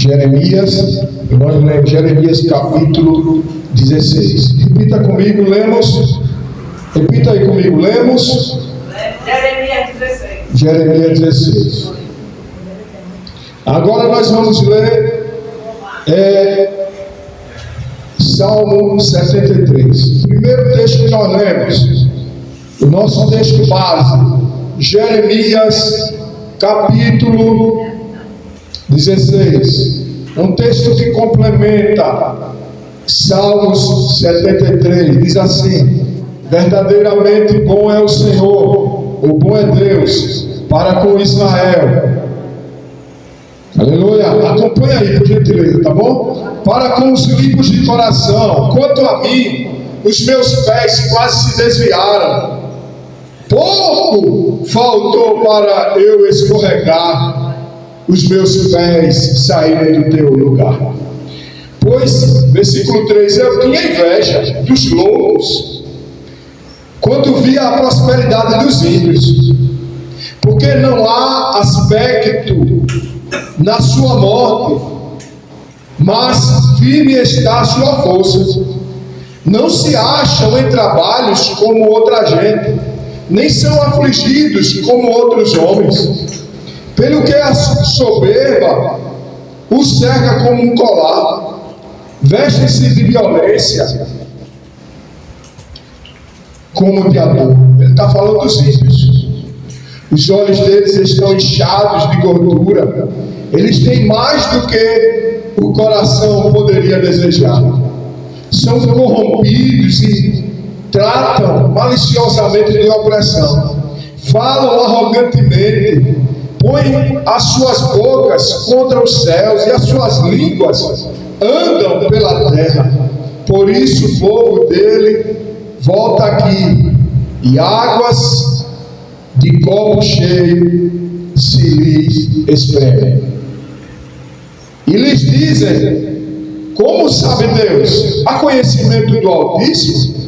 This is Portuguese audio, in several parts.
Jeremias, e nós lemos Jeremias capítulo 16. Repita comigo, lemos. Repita aí comigo, lemos. Jeremias 16. Jeremias 16. Agora nós vamos ler Salmo 73. Primeiro texto que nós lemos, o nosso texto base, Jeremias capítulo 16. Um texto que complementa Salmos 73. Diz assim: verdadeiramente bom é o Senhor, o bom é Deus para com Israel. Aleluia. Acompanha aí, por gentileza, tá bom? Para com os limpos de coração. Quanto a mim, os meus pés quase se desviaram. Pouco faltou para eu escorregar, os meus pés saírem do teu lugar. Pois, versículo 3, eu tinha inveja dos loucos quando via a prosperidade dos ímpios, porque não há aspecto na sua morte, mas firme está a sua força. Não se acham em trabalhos como outra gente, nem são afligidos como outros homens. Pelo que a soberba o cerca como um colar, vestem-se de violência como de ador. Ele está falando dos ímpios. Os olhos deles estão inchados de gordura. Eles têm mais do que o coração poderia desejar. São corrompidos e tratam maliciosamente de opressão. Falam arrogantemente, põem as suas bocas contra os céus e as suas línguas andam pela terra. Por isso o povo dele volta aqui, e águas de copo cheio se lhes espremem. E lhes dizem: como sabe Deus? Há conhecimento do Altíssimo?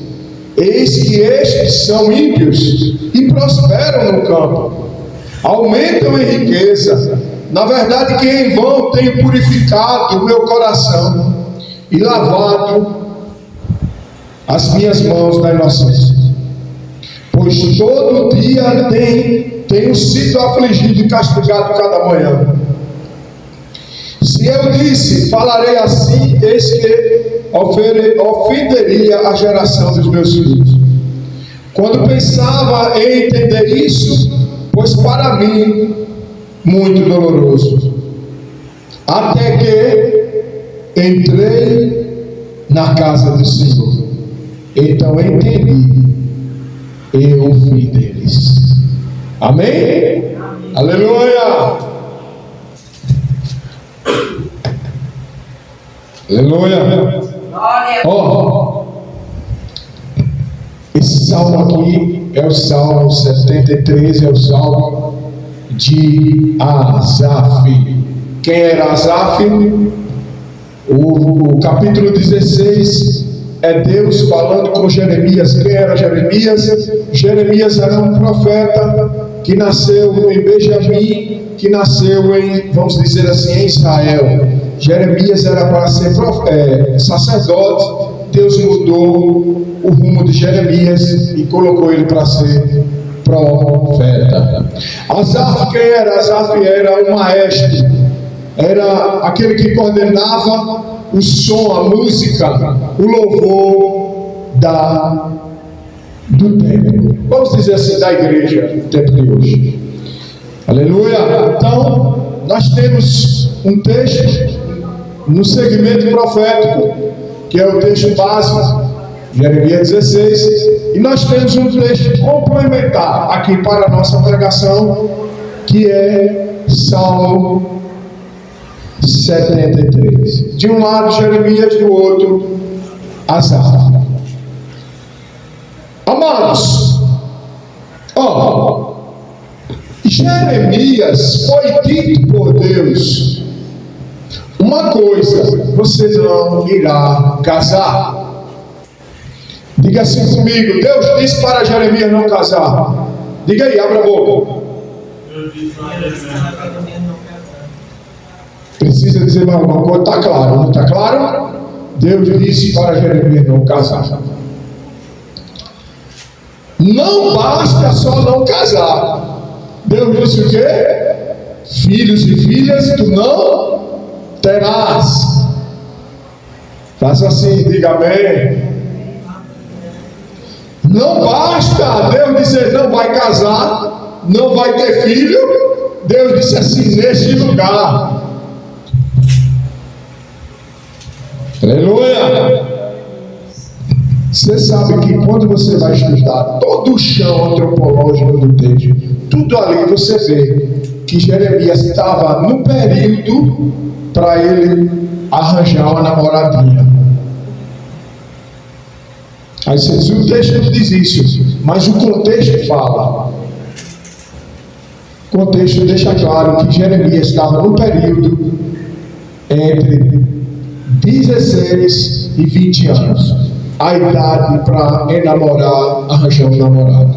Eis que estes são ímpios e prosperam no campo, aumentam em riqueza. Na verdade, que em vão tenho purificado o meu coração e lavado as minhas mãos da inocência. Pois todo dia tenho sido afligido e castigado cada manhã. Se eu disse, falarei assim, eis que ofenderia a geração dos meus filhos. Quando pensava em entender isso, pois para mim muito doloroso, até que entrei na casa do Senhor, então entendi eu o fim deles. Amém? Amém. Aleluia! Aleluia! Ó, esse salmo aqui é o Salmo 73, é o Salmo de Asaf. Quem era Asaf? O capítulo 16 é Deus falando com Jeremias. Quem era Jeremias? Jeremias era um profeta que nasceu em Benjamim, que nasceu em, vamos dizer assim, em Israel. Jeremias era para ser sacerdote. Deus mudou o rumo de Jeremias e colocou ele para ser profeta. Asaf, quem era? Asaf era um maestro, era aquele que coordenava o som, a música, o louvor do templo, vamos dizer assim, da igreja do tempo de hoje. Aleluia. Então nós temos um texto no segmento profético, que é o texto básico, Jeremias 16, e nós temos um texto complementar aqui para a nossa pregação, que é Salmo 73. De um lado Jeremias, do outro Asaf. Amados, Jeremias foi dito por Deus uma coisa: você não irá casar. Diga assim comigo: Deus disse para Jeremias não casar. Diga aí, abra a boca. Precisa dizer mais alguma coisa? Está claro, não está claro? Deus disse para Jeremias não casar. Não basta só não casar. Deus disse o quê? Filhos e filhas tu não terás. Faça assim, diga amém. Não basta Deus dizer não vai casar, não vai ter filho. Deus disse assim, neste lugar. Aleluia! Você sabe que quando você vai estudar todo o chão antropológico do texto, tudo ali você vê que Jeremias estava no período para ele arranjar uma namoradinha. Aí você diz, o texto não diz isso, mas o contexto fala. O contexto deixa claro que Jeremias estava no período entre 16 e 20 anos. A idade para enamorar, arranjar um namorado.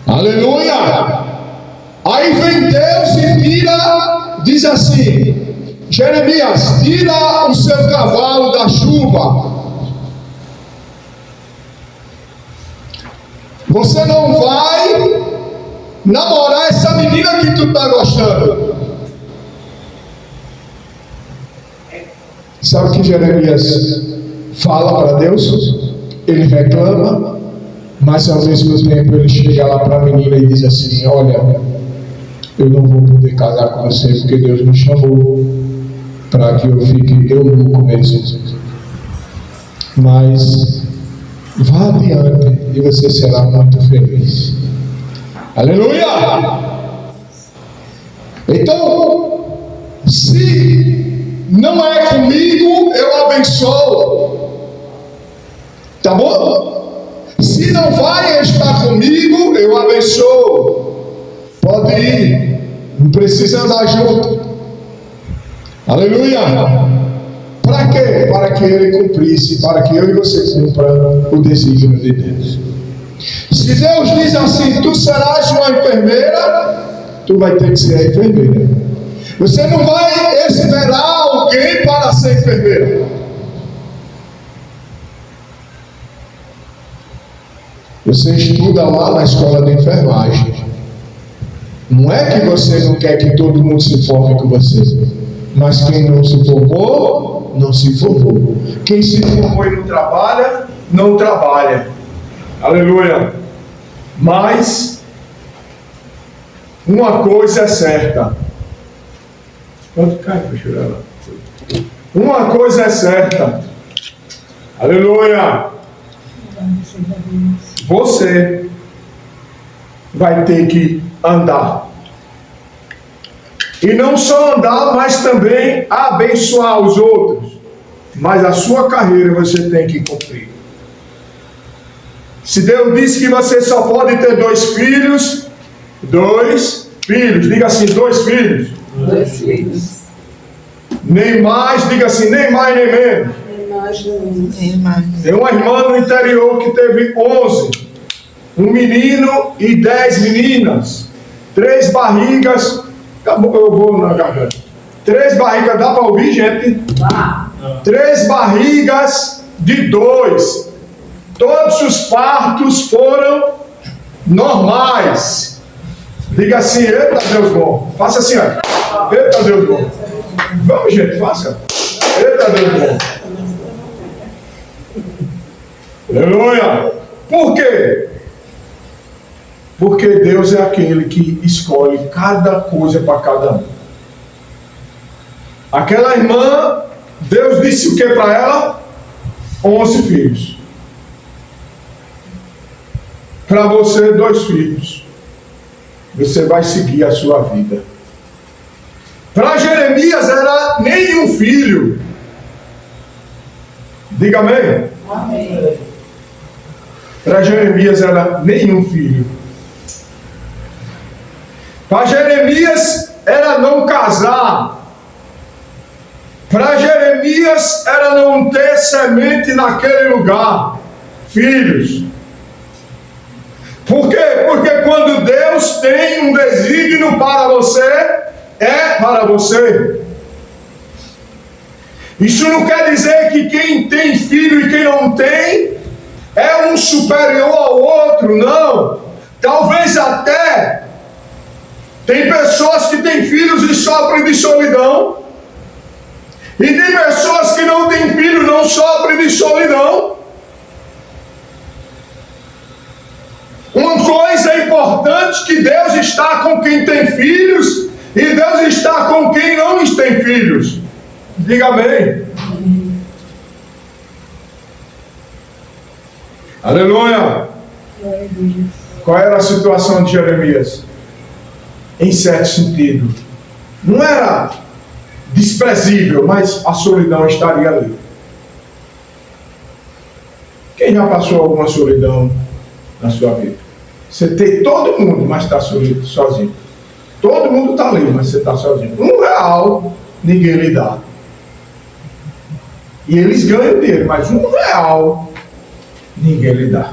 Aleluia! Aí vem Deus e tira, diz assim, Jeremias, tira o seu cavalo da chuva. Você não vai namorar essa menina que tu está gostando. Sabe o que Jeremias fala para Deus? Ele reclama, mas ao mesmo tempo ele chega lá para a menina e diz assim, olha, eu não vou poder casar com você porque Deus me chamou para que eu fique eunuco mesmo. Mas vá adiante e você será muito feliz. Aleluia! Então, se não é comigo, eu abençoo. Tá bom? Se não vai estar comigo, eu abençoo. Pode ir. Não precisa andar junto. Aleluia! Para quê? Para que ele cumprisse, para que eu e você cumpra o desígnio de Deus. Se Deus diz assim, tu serás uma enfermeira, tu vai ter que ser a enfermeira. Você não vai esperar alguém para ser enfermeira. Você estuda lá na escola de enfermagem. Não é que você não quer que todo mundo se forme com você, mas quem não se formou, não se formou. Quem se formou e não trabalha, não trabalha. Aleluia. Mas uma coisa é certa. Quanto cai para chorar lá? Uma coisa é certa. Aleluia. Você vai ter que andar. E não só andar, mas também abençoar os outros. Mas a sua carreira você tem que cumprir. Se Deus disse que você só pode ter 2 filhos, 2 filhos, diga assim, 2 filhos. 2 filhos. Nem mais, diga assim, nem mais nem menos. Nem mais. Tem uma irmã no interior que teve 11. Um menino e 10 meninas. 3 barrigas. Acabou, eu vou na garganta. 3 barrigas, dá para ouvir, gente? Dá. 3 barrigas de 2. Todos os partos foram normais. Diga assim, eita Deus bom. Faça assim, ó. Eita Deus bom. Vamos, gente, faça. Eita Deus bom. Aleluia. Por quê? Porque Deus é aquele que escolhe cada coisa para cada um. Aquela irmã, Deus disse o que para ela? 11 filhos. Para você, 2 filhos. Você vai seguir a sua vida. Para Jeremias era nenhum filho. Diga amém. Amém. Para Jeremias era nenhum filho. Para Jeremias era não casar. Para Jeremias era não ter semente naquele lugar. Filhos. Por quê? Porque quando Deus tem um desígnio para você, é para você. Isso não quer dizer que quem tem filho e quem não tem é um superior ao outro, não. Talvez até tem pessoas que têm filhos e sofrem de solidão, e tem pessoas que não têm filho e não sofrem de solidão. Uma coisa é importante, que Deus está com quem tem filhos e Deus está com quem não tem filhos. Diga amém. Aleluia. Qual era a situação de Jeremias? Em certo sentido, não era desprezível, mas a solidão estaria ali. Quem já passou alguma solidão na sua vida? Você tem todo mundo, mas está sozinho. Todo mundo está ali, mas você está sozinho. R$1 ninguém lhe dá. E eles ganham dele, mas R$1 ninguém lhe dá.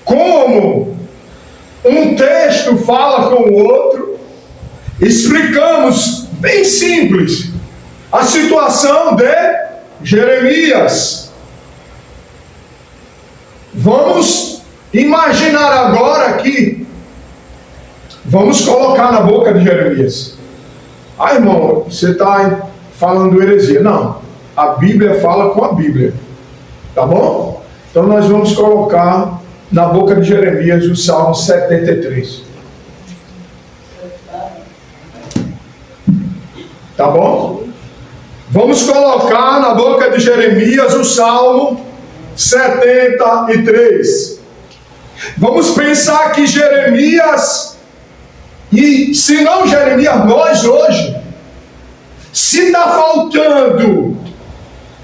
Como um texto fala com o outro, explicamos bem simples a situação de Jeremias. Vamos imaginar agora que vamos colocar na boca de Jeremias. Ah, irmão, você está falando heresia. Não, a Bíblia fala com a Bíblia. Tá bom? Então nós vamos colocar na boca de Jeremias o Salmo 73. Tá bom? Vamos colocar na boca de Jeremias o Salmo 73. Vamos pensar que Jeremias, e se não Jeremias, nós hoje, se está faltando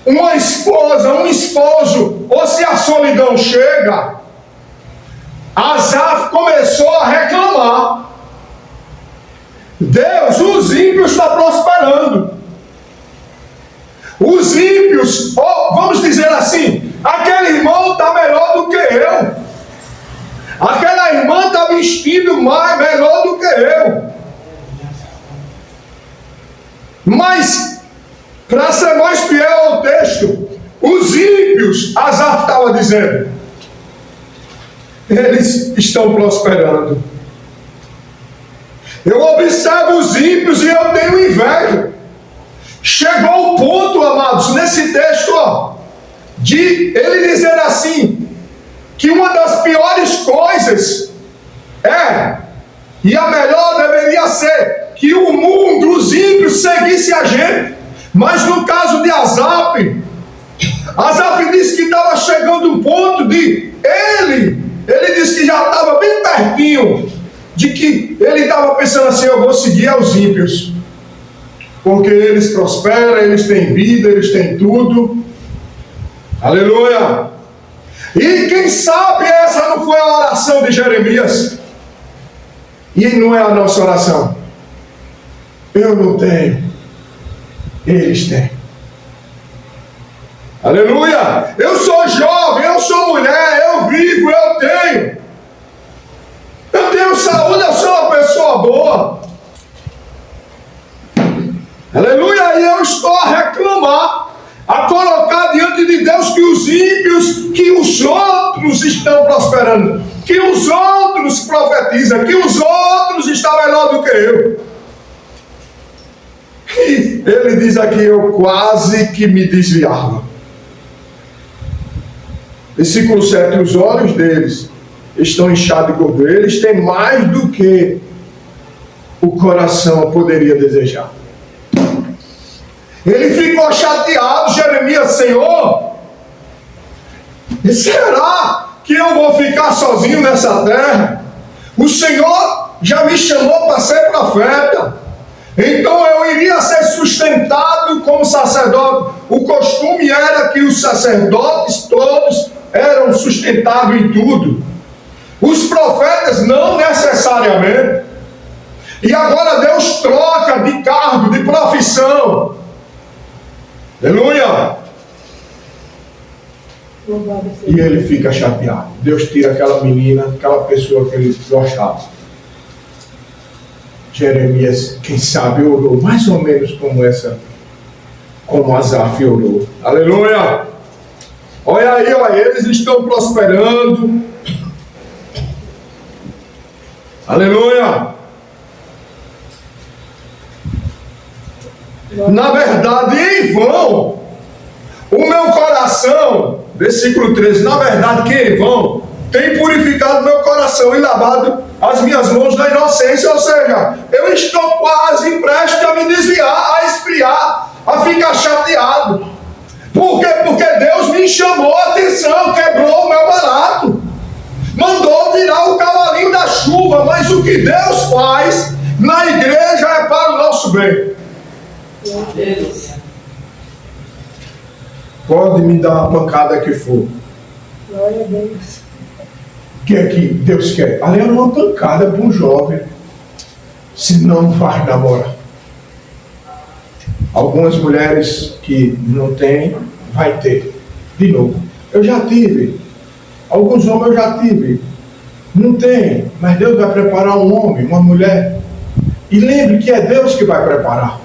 uma esposa, um esposo, ou se a solidão chega, Asaf começou a reclamar. Deus, os ímpios estão prosperando. Os ímpios, vamos dizer assim, aquele irmão está melhor do que eu. Aquela irmã está vestindo melhor do que eu. Mas, para ser mais fiel ao texto, os ímpios, Asaf estava dizendo, eles estão prosperando. Eu observo os ímpios e eu tenho inveja. Chegou o ponto, amados, nesse texto, de ele dizer assim, que uma das piores coisas e a melhor deveria ser, que o mundo, os ímpios, seguissem a gente. Mas no caso de Asaf disse que estava chegando um ponto de ele disse que já estava bem pertinho, de que ele estava pensando assim, eu vou seguir aos ímpios, porque eles prosperam, eles têm vida, eles têm tudo. Aleluia. E quem sabe essa não foi a oração de Jeremias, e não é a nossa oração. Eu não tenho, eles têm. Aleluia. Eu sou jovem, eu sou mulher, eu vivo, eu tenho saúde, eu sou uma pessoa boa. Aleluia. E eu estou a reclamar, a colocar diante de Deus que os ímpios, que os outros estão prosperando, que os outros profetizam, que os outros estão melhor do que eu. E ele diz aqui, eu quase que me desviava. Versículo 7, os olhos deles estão inchados de gordura, eles têm mais do que o coração poderia desejar. Ele ficou chateado, Jeremias, Senhor, será que eu vou ficar sozinho nessa terra? O Senhor já me chamou para ser profeta, então eu iria ser sustentado como sacerdote. O costume era que os sacerdotes todos eram sustentados em tudo. Os profetas não necessariamente. E agora Deus troca de cargo, de profissão. Aleluia. E ele fica chateado. Deus tira aquela menina, aquela pessoa que ele gostava. Jeremias, quem sabe, orou mais ou menos como Asaf orou. Aleluia! Olha aí, olha, eles estão prosperando. Aleluia! Na verdade, em vão, o meu coração, versículo 13, na verdade que em vão, tem purificado meu coração e lavado as minhas mãos na inocência, ou seja, eu estou quase prestes a me desviar, a esfriar, a ficar chateado. Por quê? Porque Deus me chamou a atenção, quebrou o meu barato, mandou tirar o cavalinho da chuva, mas o que Deus faz na igreja é para o nosso bem. Deus. Pode me dar uma pancada que for. Glória a Deus. O que é que Deus quer? Ali é uma pancada para um jovem, se não vai namorar. Algumas mulheres que não têm, vai ter. De novo. Eu já tive. Alguns homens eu já tive. Não tem, mas Deus vai preparar um homem, uma mulher. E lembre que é Deus que vai preparar.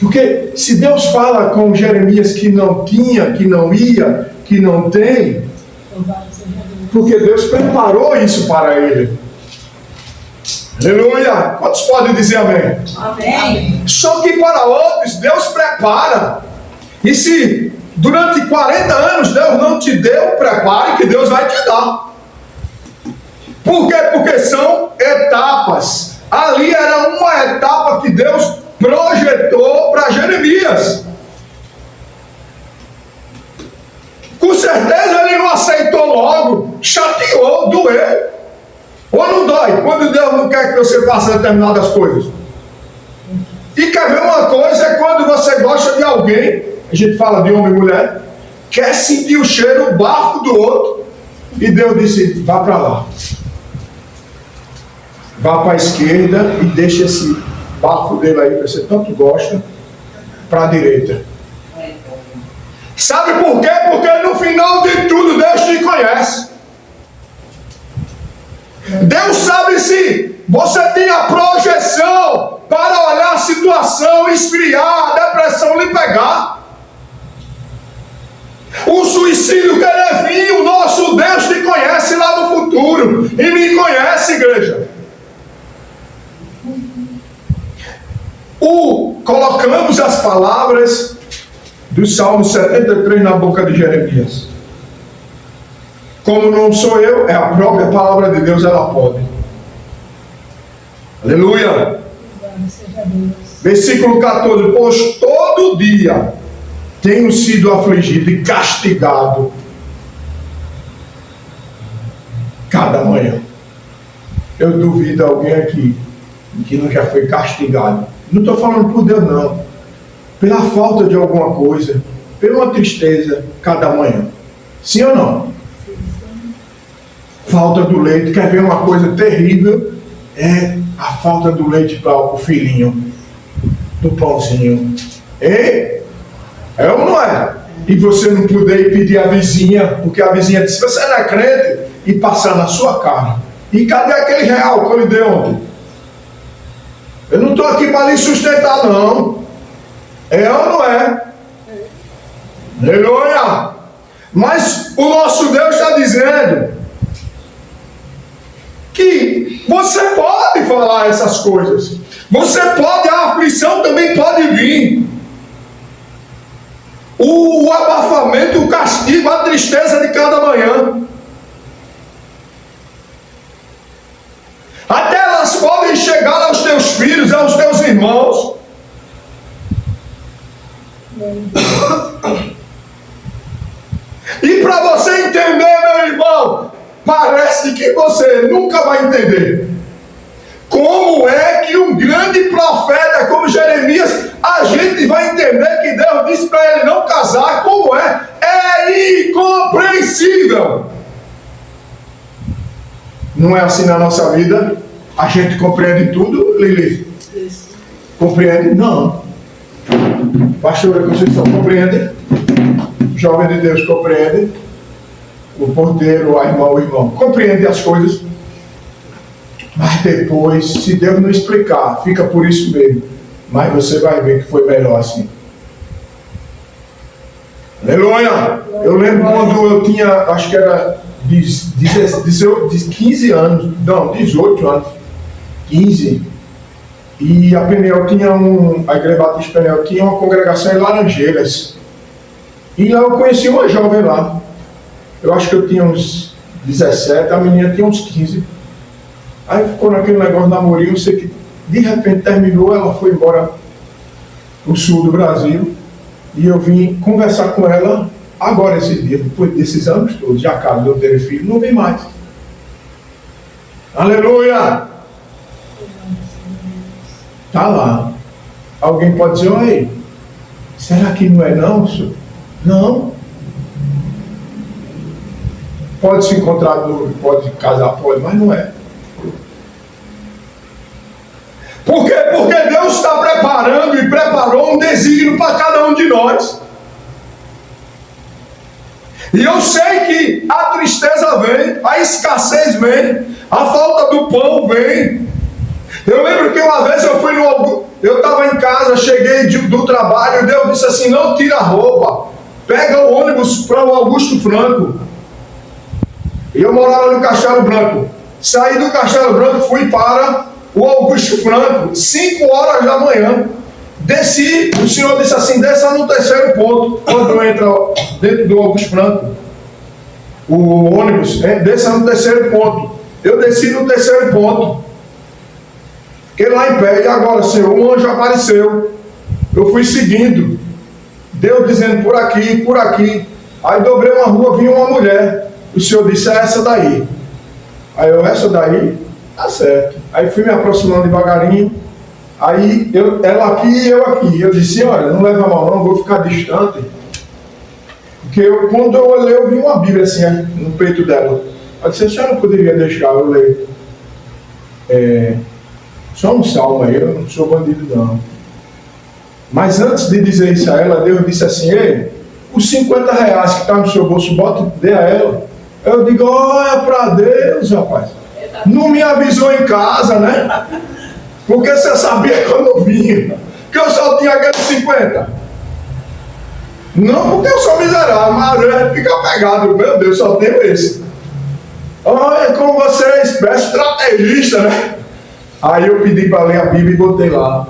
Porque se Deus fala com Jeremias que não tinha, que não ia, que não tem, porque Deus preparou isso para ele. Aleluia! Quantos podem dizer amém? Amém. Só que para outros Deus prepara. E se durante 40 anos Deus não te deu, prepare que Deus vai te dar. Por quê? Porque são etapas. Ali era uma etapa que Deus projetou para Jeremias. Com certeza ele não aceitou logo, chateou, doeu. Ou não dói? Quando Deus não quer que você faça determinadas coisas. E quer ver uma coisa? É quando você gosta de alguém, a gente fala de homem e mulher, quer sentir o cheiro, o bafo do outro, e Deus disse, vá para lá. Vá para a esquerda e deixa esse bafo dele aí, que você tanto gosta, para a direita. Sabe por quê? Porque no final de tudo Deus te conhece. Deus sabe se você tem a projeção para olhar a situação, esfriar, a depressão lhe pegar. O suicídio querer vir, o nosso Deus te conhece lá no futuro. E me conhece, igreja. Colocamos as palavras do Salmo 73 na boca de Jeremias. Como não sou eu, é a própria palavra de Deus, ela pode. Aleluia. Versículo 14. Pois todo dia tenho sido afligido e castigado. Cada manhã. Eu duvido alguém aqui que não já foi castigado. Não estou falando por Deus, não. Pela falta de alguma coisa, pela uma tristeza, cada manhã. Sim ou não? Falta do leite. Quer ver uma coisa terrível? É a falta do leite para o filhinho, do pãozinho. É ou não é? E você não poder ir pedir à vizinha, porque a vizinha disse, você não é crente, e passar na sua cara. E cadê aquele real que eu lhe dei ontem? Eu não estou aqui para lhe sustentar, não. É ou não é? Aleluia! Mas o nosso Deus está dizendo que você pode falar essas coisas. Você pode, a aflição também pode vir. O abafamento, o castigo, a tristeza de cada manhã. Até elas podem chegar aos teus filhos, aos teus irmãos. E para você entender, meu irmão, parece que você nunca vai entender. Como é que um grande profeta como Jeremias, a gente vai entender que Deus disse para ele não casar? Como é? É incompreensível. Não é assim na nossa vida? A gente compreende tudo, Lili? Isso. Compreende? Não. Pastora, vocês só compreendem? O jovem de Deus compreende? O porteiro, a irmã, o irmão compreende as coisas? Mas depois, se Deus não explicar, fica por isso mesmo. Mas você vai ver que foi melhor assim. Aleluia! Eu lembro quando eu tinha, acho que era de 15 anos, não, 18 anos, 15. E a Peniel tinha a Igreja Batista Peniel tinha uma congregação em Laranjeiras. E lá eu conheci uma jovem lá. Eu acho que eu tinha uns 17, a menina tinha uns 15. Aí ficou naquele negócio de namorinho, sei que de repente terminou, ela foi embora pro sul do Brasil. E eu vim conversar com ela agora esse dia, depois desses anos todos, já caso eu ter filho, não vem mais. Aleluia! Tá lá. Alguém pode dizer, olha, será que não é não, senhor? Não. Pode se encontrar, pode casar, pode, mas não é. Por quê? Porque Deus está preparando e preparou um desígnio para cada um de nós. E eu sei que a tristeza vem, a escassez vem, a falta do pão vem. Eu lembro que uma vez eu estava em casa, cheguei do trabalho, Deus disse assim, não tira a roupa, pega o ônibus para o Augusto Franco. E eu morava no Castelo Branco. Saí do Castelo Branco, fui para o Augusto Franco, 5 horas da manhã. Desci, o senhor disse assim, desça no terceiro ponto, quando entra dentro do Augusto Franco. O ônibus, desça no terceiro ponto. Eu desci no terceiro ponto. Fiquei lá em pé, e agora, Senhor, um anjo apareceu. Eu fui seguindo. Deus dizendo por aqui, por aqui. Aí dobrei uma rua, vinha uma mulher. O Senhor disse, é essa daí. Aí eu, essa daí? Tá certo. Aí fui me aproximando devagarinho. Aí ela aqui e eu aqui. Eu disse, olha, não leva mal não, vou ficar distante. Porque quando eu olhei, eu vi uma Bíblia assim, no peito dela. Eu disse, a senhora não poderia deixar eu ler só um salmo aí, eu não sou bandido não. Mas antes de dizer isso a ela, Deus disse assim, ei, os 50 reais que está no seu bolso, dê a ela. Eu digo, olha para Deus, rapaz. Não me avisou em casa, né? Porque você sabia quando eu vinha, que eu só tinha aqueles 50. Não porque eu sou miserável, mas a gente fica pegado, meu Deus, só tenho esse. Olha como você é estrategista, né? Aí eu pedi para ler a Bíblia e botei lá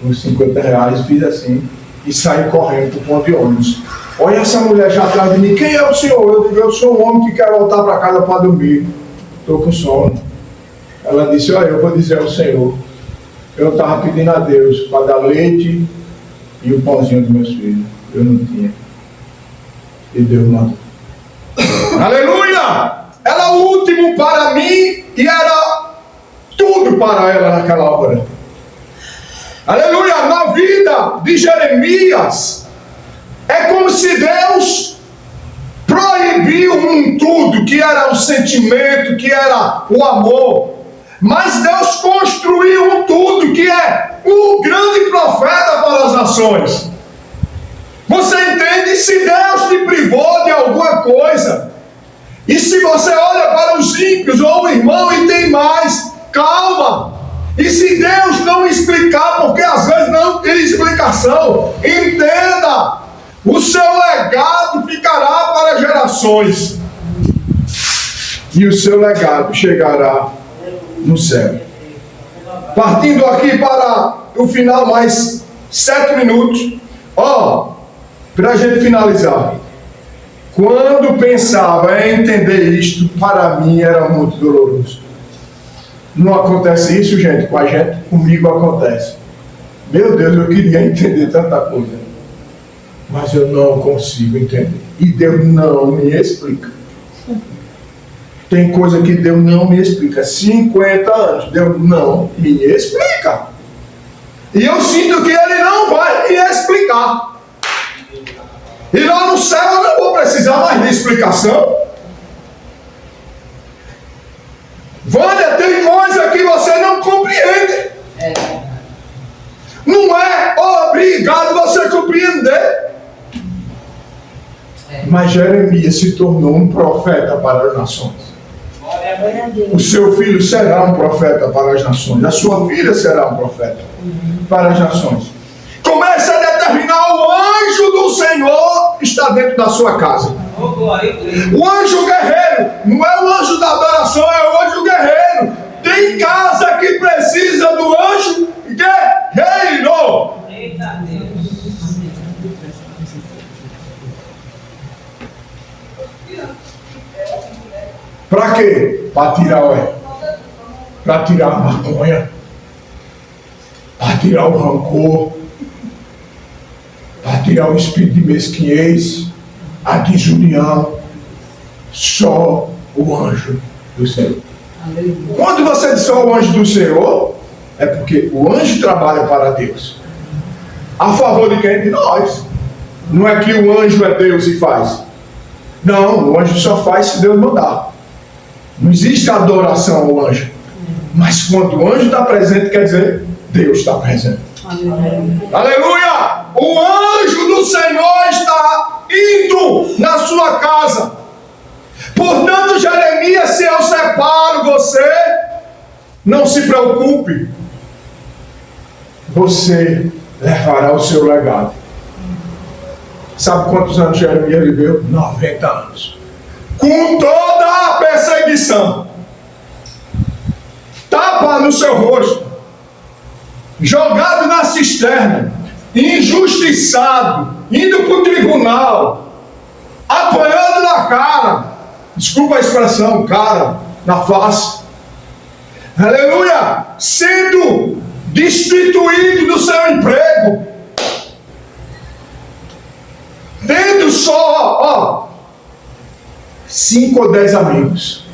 uns 50 reais, fiz assim e saí correndo para o ponto de ônibus. Olha essa mulher já atrás de mim, quem é o senhor? Eu digo, eu sou um homem que quer voltar para casa para dormir, estou com sono. Ela disse, olha, eu vou dizer ao Senhor, eu estava pedindo a Deus para dar leite e o pãozinho dos meus filhos, eu não tinha, e Deus mandou. Aleluia! Era o último para mim e era tudo para ela naquela hora. Aleluia! Na vida de Jeremias, é como se Deus proibiu um tudo, que era o sentimento, que era o amor. Mas Deus construiu um tudo, que é um grande profeta para as nações. Você entende? Se Deus te privou de alguma coisa, e se você olha para os ímpios ou o irmão e tem mais, calma. E se Deus não explicar, porque às vezes não tem explicação, entenda, o seu legado ficará para gerações. E o seu legado chegará no céu. Partindo aqui para o final, mais 7 minutos. Para a gente finalizar. Quando pensava em entender isto, para mim era muito doloroso. Não acontece isso, gente, com a gente, comigo acontece. Meu Deus, eu queria entender tanta coisa, mas eu não consigo entender. E Deus não me explica. Tem coisa que Deus não me explica. 50 anos, Deus não me explica. E eu sinto que Ele não vai me explicar. E lá no céu eu não vou precisar mais de explicação. Vânia, tem coisa que você não compreende. Não é obrigado você compreender. Mas Jeremias se tornou um profeta para as nações. Glória a Deus. O seu filho será um profeta para as nações. A sua filha será um profeta para as nações. Comece a determinar o anjo do Senhor que está dentro da sua casa. O anjo guerreiro. Não é o anjo da adoração, é o anjo guerreiro. Tem casa que precisa do anjo guerreiro. Eita Deus. Para quê? Para tirar para tirar a maconha, para tirar o rancor, para tirar o espírito de mesquinhez, a desunião. Só o anjo do Senhor. Quando você diz só o anjo do Senhor, é porque o anjo trabalha para Deus. A favor de quem? De nós. Não é que o anjo é Deus e faz. Não, o anjo só faz se Deus mandar. Não existe adoração ao anjo. Mas quando o anjo está presente, quer dizer, Deus está presente. Aleluia! Aleluia! O anjo do Senhor está indo na sua casa. Portanto, Jeremias, se eu separo você, não se preocupe. Você levará o seu legado. Sabe quantos anos Jeremias viveu? 90 anos. Com toda a perseguição. Tapa no seu rosto. Jogado na cisterna. Injustiçado. Indo para o tribunal. Apanhando na cara. Desculpa a expressão, cara. Na face. Aleluia. Sendo destituído do seu emprego. Tendo só, 5 ou 10 amigos.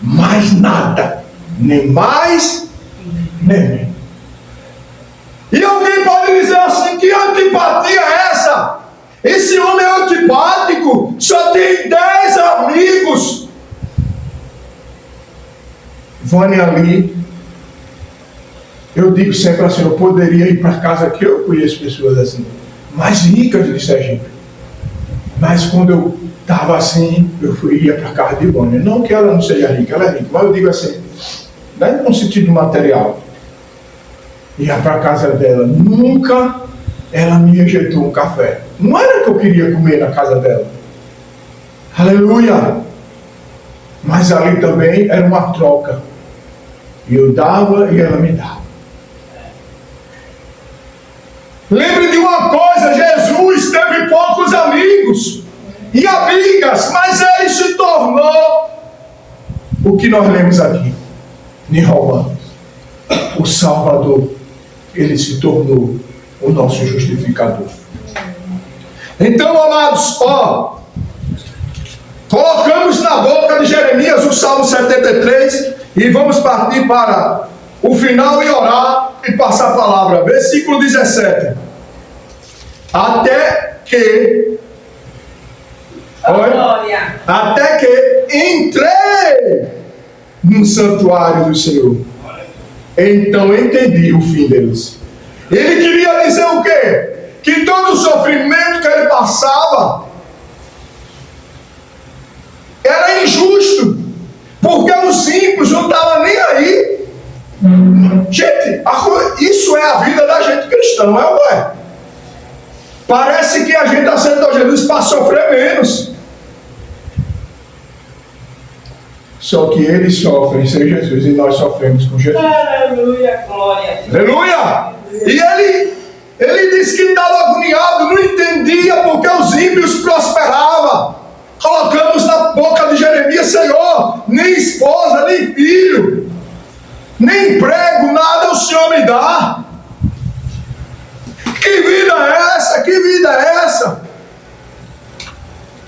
Mais nada. Nem mais, nem menos. E alguém pode dizer assim, que antipatia é essa? Esse homem é antipático, só tem 10 amigos. Vânia ali, eu digo sempre assim, eu poderia ir para casa que eu conheço pessoas assim, mais ricas de Sergipe. Mas quando eu estava assim, eu ia para a casa de Vânia. Não que ela não seja rica, ela é rica, mas eu digo assim, não é no sentido material. Ia para a casa dela, nunca ela me rejeitou um café. Não era que eu queria comer na casa dela. Aleluia! Mas ali também era uma troca. E eu dava e ela me dava. Lembre de uma coisa, Jesus teve poucos amigos e amigas, mas ele se tornou o que nós lemos aqui, em Romanos. O Salvador, ele se tornou o nosso justificador. Então, amados, colocamos na boca de Jeremias o Salmo 73 e vamos partir para o final e orar e passar a palavra. Versículo 17. Até que entrei no santuário do Senhor. Então entendi o fim deles. Ele queria dizer o quê? Que todo o sofrimento que ele passava era injusto, porque os ímpios não estavam nem aí. Gente, isso é a vida da gente cristã, não é, ou é? Parece que a gente aceitou Jesus para sofrer menos. Só que eles sofrem sem Jesus e nós sofremos com Jesus. Aleluia, glória. Aleluia! E ele disse que estava agoniado, não entendia porque os ímpios prosperavam. Colocamos na boca de Jeremias, Senhor, nem esposa, nem filho, nem emprego, nada o Senhor me dá. Que vida é essa? Que vida é essa?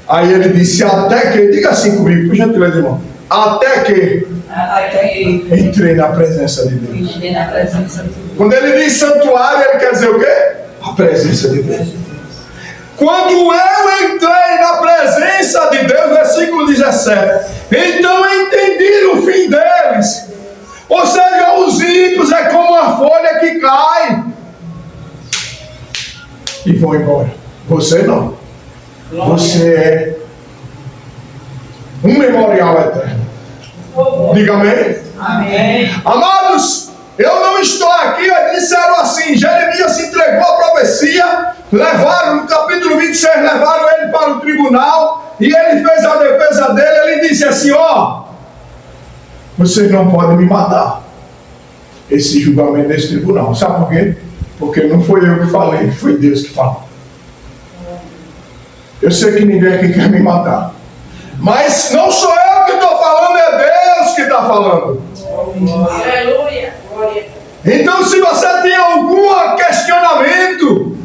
Aí ele disse, até que, diga assim comigo, por gentileza, irmão. Até que entrei na presença de Deus. Quando ele diz santuário, ele quer dizer o quê? A presença de Deus. Quando eu entrei na presença de Deus, versículo 17, então eu entendi o fim deles. Ou seja, os ímpios é como uma folha que cai e vão embora. Você não. Você é um memorial eterno. Diga amém. Amém. Amados, eu não estou aqui, eles disseram assim, Jeremias entregou a profecia, levaram, no capítulo 26, levaram ele para o tribunal, e ele fez a defesa dele, ele disse assim, ó, vocês não podem me matar, esse julgamento desse tribunal, sabe por quê? Porque não foi eu que falei, foi Deus que falou. Eu sei que ninguém aqui quer me matar, mas não sou eu que estou falando, é Deus que está falando. Aleluia. Então, se você tem algum questionamento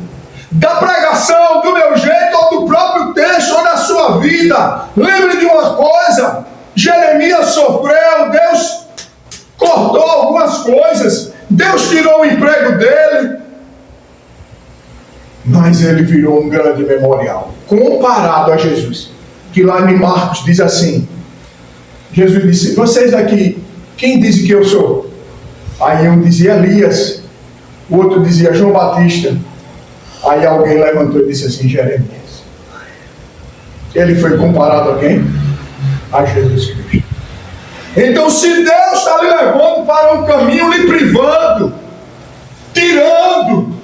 da pregação, do meu jeito, ou do próprio texto, ou da sua vida, lembre de uma coisa: Jeremias sofreu, Deus cortou algumas coisas, Deus tirou o emprego dele, mas ele virou um grande memorial, comparado a Jesus, que lá em Marcos diz assim, Jesus disse, vocês aqui, quem dizem que eu sou? Aí um dizia Elias, o outro dizia João Batista. Aí alguém levantou e disse assim, Jeremias. Ele foi comparado a quem? A Jesus Cristo. Então, se Deus está lhe levando para um caminho, lhe privando, tirando,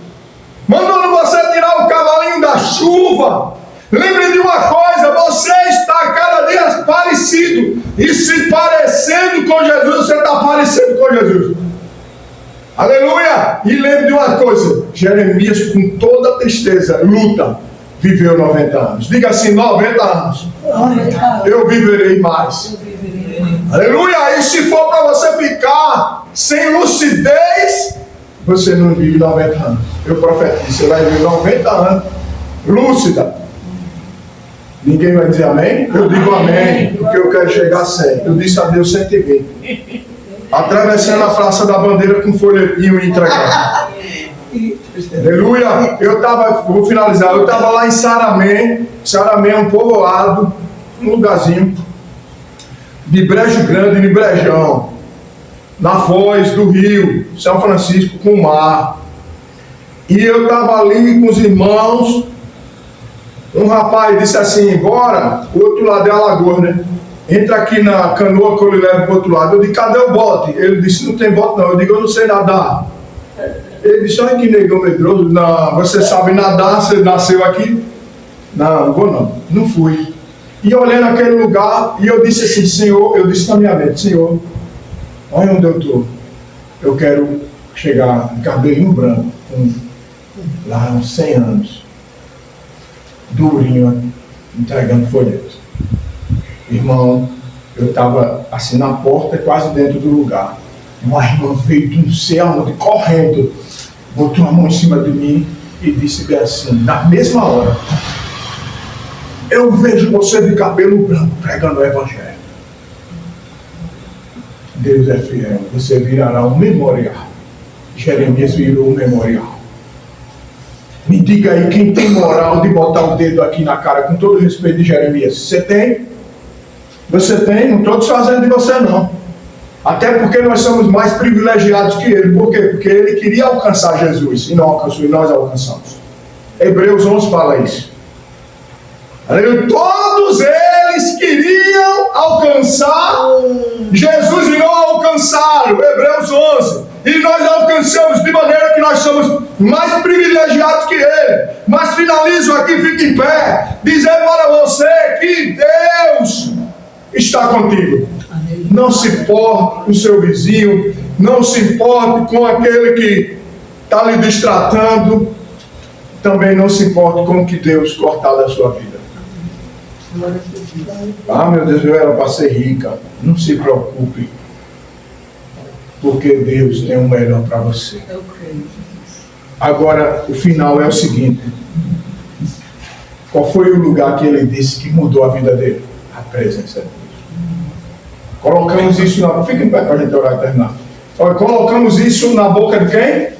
mandando você tirar o cavalinho da chuva, lembre de uma coisa, você está cada dia parecido, e se parecendo com Jesus, você está parecendo com Jesus. Aleluia! E lembre de uma coisa, Jeremias, com toda tristeza, luta, viveu 90 anos. Diga assim, 90 anos. Eu viverei mais. Aleluia! E se for para você ficar sem lucidez, você não vive 90 anos. Eu profetizo, você vai viver 90 anos lúcida. Ninguém vai dizer amém? Eu digo amém, porque eu quero chegar a 100. Eu disse a Deus 120. Atravessando a Praça da Bandeira com folhetinho e entregando. Aleluia! Vou finalizar, eu estava lá em Saramé. Saramé é um povoado, um lugarzinho de Brejo Grande, de Brejão, na foz do rio São Francisco com o mar. E eu estava ali com os irmãos. Um rapaz disse assim, bora, o outro lado é Alagoas, né? Entra aqui na canoa que eu lhe levo para o outro lado. Eu disse, cadê o bote? Ele disse, não tem bote não. Eu digo, eu não sei nadar. Ele disse, olha que negão medroso. Não, você sabe nadar, você nasceu aqui? Não, não vou não. Não fui. E eu olhei naquele lugar e eu disse assim, Senhor, eu disse na minha mente, Senhor, olha onde eu estou. Eu quero chegar em cabelinho branco, com lá uns 100 anos. Durinho, entregando folhetos. Irmão, eu estava assim na porta, quase dentro do lugar. Uma irmã veio de não sei aonde, correndo, botou a mão em cima de mim e disse bem assim, na mesma hora, eu vejo você de cabelo branco pregando o Evangelho. Deus é fiel, você virará um memorial. Jeremias virou um memorial. Me diga aí quem tem moral de botar o dedo aqui na cara, com todo o respeito de Jeremias. Você tem? Você tem? Não estou desfazendo de você não. Até porque nós somos mais privilegiados que ele. Por quê? Porque ele queria alcançar Jesus e não alcançou, e nós alcançamos. Hebreus 11 fala isso. Todos eles queriam alcançar Jesus e não alcançaram. Hebreus 11. E nós alcançamos de maneira que nós somos mais privilegiados que ele. Mas finalizo aqui, fique em pé, dizendo para você que Deus está contigo. Não se importe com o seu vizinho, não se importe com aquele que está lhe distratando, também não se importe com o que Deus cortar da sua vida. Ah, meu Deus, eu era para ser rica. Não se preocupe, porque Deus tem o melhor para você. Agora, o final é o seguinte: qual foi o lugar que ele disse que mudou a vida dele? A presença de Deus. Colocamos isso na... Fica em pé para a gente orar e terminar. Olha, colocamos isso na boca de quem?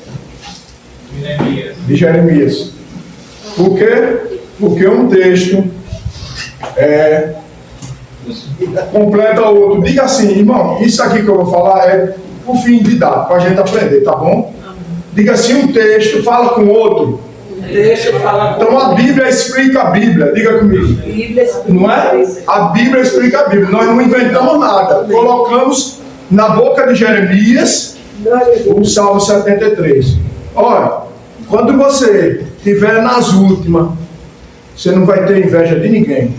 De Jeremias. Por quê? Porque um texto completa o outro. Diga assim, irmão, isso aqui que eu vou falar é o fim de dar, para a gente aprender, tá bom? Diga assim, um texto fala com o outro. Deixa eu falar. Então a Bíblia explica a Bíblia. Diga comigo. Bíblia explica. Não é? A Bíblia explica a Bíblia. Nós não inventamos nada. Colocamos na boca de Jeremias o Salmo 73. Olha, quando você estiver nas últimas, você não vai ter inveja de ninguém.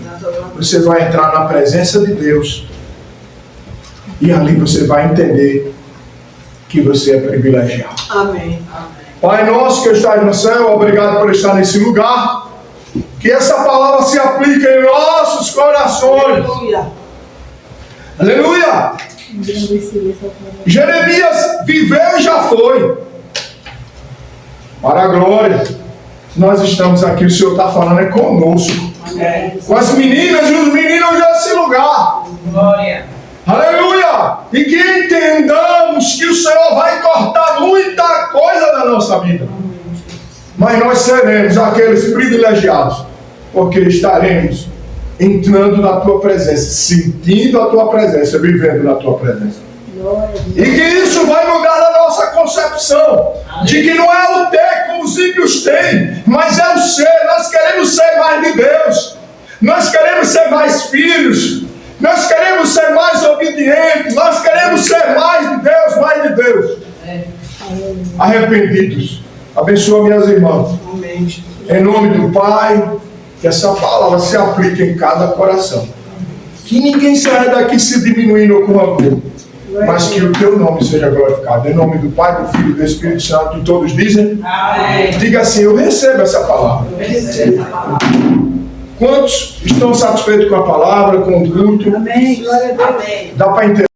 Você vai entrar na presença de Deus. E ali você vai entender que você é privilegiado. Amém. Pai nosso que estás no céu, obrigado por estar nesse lugar. Que essa palavra se aplique em nossos corações. Aleluia. Aleluia. Jeremias viveu e já foi. Para a glória. Nós estamos aqui, o Senhor está falando é conosco. Amém. Com as meninas e os meninos desse lugar. Glória. Aleluia! E que entendamos que o Senhor vai cortar muita coisa da nossa vida. Mas nós seremos aqueles privilegiados, porque estaremos entrando na Tua presença, sentindo a Tua presença, vivendo na Tua presença. E que isso vai mudar a nossa concepção de que não é o ter como os ímpios têm, mas é o ser. Nós queremos ser mais de Deus. Nós queremos ser mais filhos. Nós queremos ser mais obedientes. Nós queremos ser mais de Deus, mais de Deus. Arrependidos. Abençoa minhas irmãs. Amém. Em nome do Pai, que essa palavra se aplique em cada coração. Que ninguém saia daqui se diminuindo com rancor, mas que o Teu nome seja glorificado. Em nome do Pai, do Filho e do Espírito Santo. E todos dizem? Amém. Diga assim: eu recebo essa palavra. Receba a palavra. Quantos estão satisfeitos com a palavra, com o culto? Amém. Glória a Deus. Amém. Dá para entender?